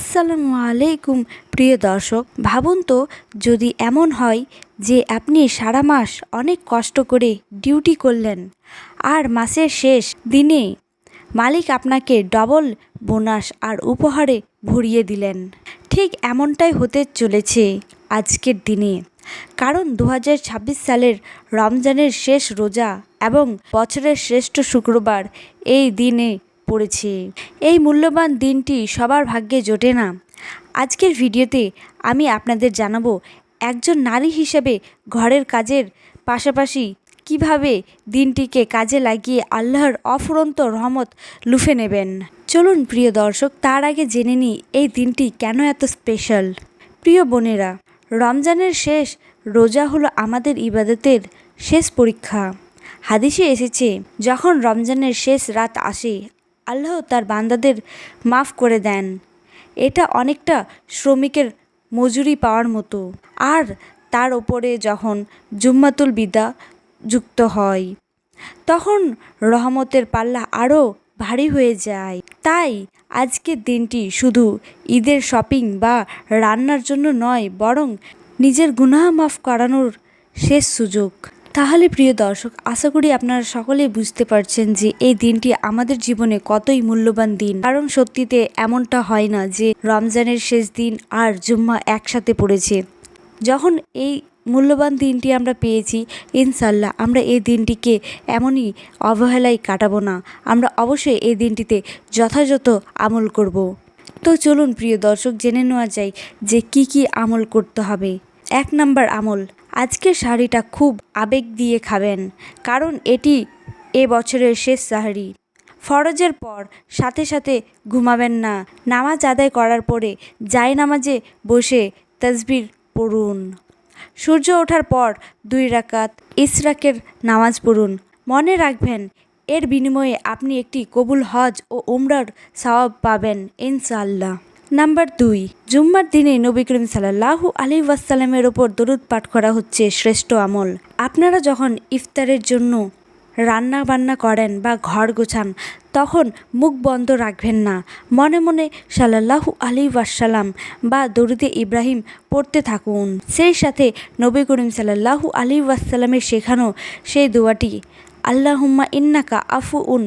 আসসালামু আলাইকুম প্রিয় দর্শক, ভাবুন তো যদি এমন হয় যে আপনি সারা মাস অনেক কষ্ট করে ডিউটি করলেন আর মাসের শেষ দিনে মালিক আপনাকে ডবল বোনাস আর উপহারে ভরিয়ে দিলেন। ঠিক এমনটাই হতে চলেছে আজকের দিনে, কারণ 2026 সালের রমজানের শেষ রোজা এবং বছরের শ্রেষ্ঠ শুক্রবার এই দিনে পড়েছে। এই মূল্যবান দিনটি সবার ভাগ্যে জোটে না। আজকের ভিডিওতে আমি আপনাদের জানাবো একজন নারী হিসেবে ঘরের কাজের পাশাপাশি কিভাবে দিনটিকে কাজে লাগিয়ে আল্লাহর অফুরন্ত রহমত লুফে নেবেন। চলুন প্রিয় দর্শক, তার আগে জেনে নিই এই দিনটি কেন এত স্পেশাল। প্রিয় বোনেরা, রমজানের শেষ রোজা হলো আমাদের ইবাদতের শেষ পরীক্ষা। হাদিসে এসেছে, যখন রমজানের শেষ রাত আসে আল্লাহ তার বান্দাদের মাফ করে দেন। এটা অনেকটা শ্রমিকের মজুরি পাওয়ার মতো। আর তার ওপরে যখন জুম্মাতুল বিদা যুক্ত হয় তখন রহমতের পাল্লা আরও ভারী হয়ে যায়। তাই আজকের দিনটি শুধু ঈদের শপিং বা রান্নার জন্য নয়, বরং নিজের গুনাহ মাফ করানোর শেষ সুযোগ। তাহলে প্রিয় দর্শক, আশা করি আপনারা সকলেই বুঝতে পারছেন যে এই দিনটি আমাদের জীবনে কতই মূল্যবান দিন। কারণ সত্যিতে এমনটা হয় না যে রমজানের শেষ দিন আর জুম্মা একসাথে পড়েছে। যখন এই মূল্যবান দিনটি আমরা পেয়েছি, ইনশাল্লাহ আমরা এই দিনটিকে এমনই অবহেলায় কাটাবো না। আমরা অবশ্যই এই দিনটিতে যথাযথ আমল করব। তো চলুন প্রিয় দর্শক, জেনে নেওয়া যায় যে কি কি আমল করতে হবে। 1 নাম্বার আমল, আজকের সাহরিটা খুব আবেগ দিয়ে খাবেন, কারণ এটি এ বছরের শেষ সাহরি। ফরজের পর সাথে সাথে ঘুমাবেন না। নামাজ আদায় করার পরে জায়নামাজে বসে তাসবিহ পড়ুন। সূর্য ওঠার পর 2 রাকাত ইশরাকের নামাজ পড়ুন। মনে রাখবেন, এর বিনিময়ে আপনি একটি কবুল হজ ও উমরার সওয়াব পাবেন ইনশাআল্লাহ। নাম্বার 2, জুম্মার দিনে নবী করিম সাল্লাল্লাহু আলাইহি ওয়াসাল্লামের ওপর দরুদ পাঠ করা হচ্ছে শ্রেষ্ঠ আমল। আপনারা যখন ইফতারের জন্য রান্না বান্না করেন বা ঘর গোছান, তখন মুখ বন্ধ রাখবেন না। মনে মনে সাল্লাল্লাহু আলাইহি ওয়াসাল্লাম বা দরুদে ইব্রাহিম পড়তে থাকুন। সেই সাথে নবী করিম সাল্লাল্লাহু আলাইহি ওয়াসাল্লামের শেখানো সেই দোয়াটি, আল্লাহুম্মা ইন্নাকা আফুউন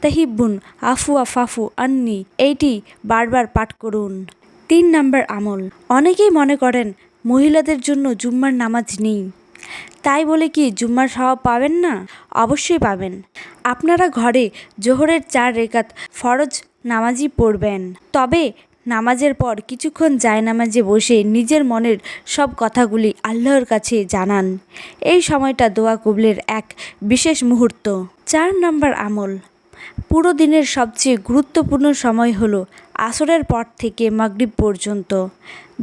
তাহিব্বুন আফুয়া ফাফু আন্নি, এইটি বারবার পাঠ করুন। 3 নাম্বার আমল, অনেকেই মনে করেন মহিলাদের জন্য জুম্মার নামাজ নেই, তাই বলে কি জুম্মার সওয়াব পাবেন না? অবশ্যই পাবেন। আপনারা ঘরে জোহরের 4 রাকাত ফরজ নামাজই পড়বেন। তবে নামাজের পর কিছুক্ষণ জায়নামাজে বসে নিজের মনের সব কথাগুলি আল্লাহর কাছে জানান। এই সময়টা দোয়া কবুলের এক বিশেষ মুহূর্ত। 4 নাম্বার আমল, পুরো দিনের সবচেয়ে গুরুত্বপূর্ণ সময় হলো আসরের পর থেকে মাগরিব পর্যন্ত।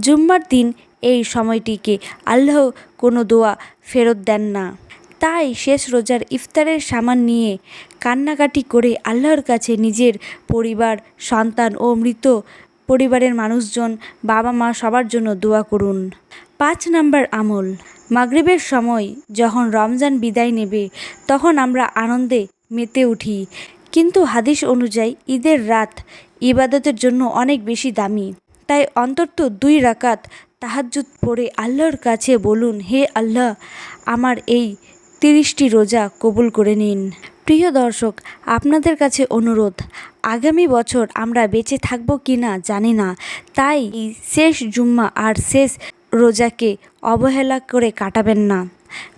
জুম্মার দিন এই সময়টিকে আল্লাহ কোনো দোয়া ফেরত দেন না। তাই শেষ রোজার ইফতারের সামান নিয়ে কান্নাকাটি করে আল্লাহর কাছে নিজের পরিবার, সন্তান ও মৃত পরিবারের মানুষজন, বাবা মা সবার জন্য দোয়া করুন। 5 নাম্বার আমল, মাগরিবের সময় যখন রমজান বিদায় নেবে তখন আমরা আনন্দে মেতে উঠি। কিন্তু হাদিস অনুযায়ী ঈদের রাত ইবাদতের জন্য অনেক বেশি দামি। তাই অন্তত 2 রাকাত তাহাজ্জুদ পড়ে আল্লাহর কাছে বলুন, হে আল্লাহ, আমার এই 30টি রোজা কবুল করে নিন। প্রিয় দর্শক, আপনাদের কাছে অনুরোধ, আগামী বছর আমরা বেঁচে থাকবো কি না জানি না, তাই শেষ জুম্মা আর শেষ রোজাকে অবহেলা করে কাটাবেন না।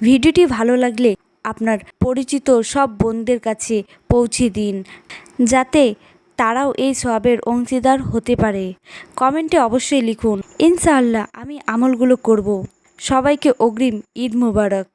ভিডিওটি ভালো লাগলে আপনার পরিচিত সব বোনদের কাছে পৌঁছে দিন, যাতে তারাও এই সওয়াবের অংশীদার হতে পারে। কমেন্টে অবশ্যই লিখুন, ইনশাআল্লাহ আমি আমলগুলো করব। সবাইকে অগ্রিম ঈদ মুবারক।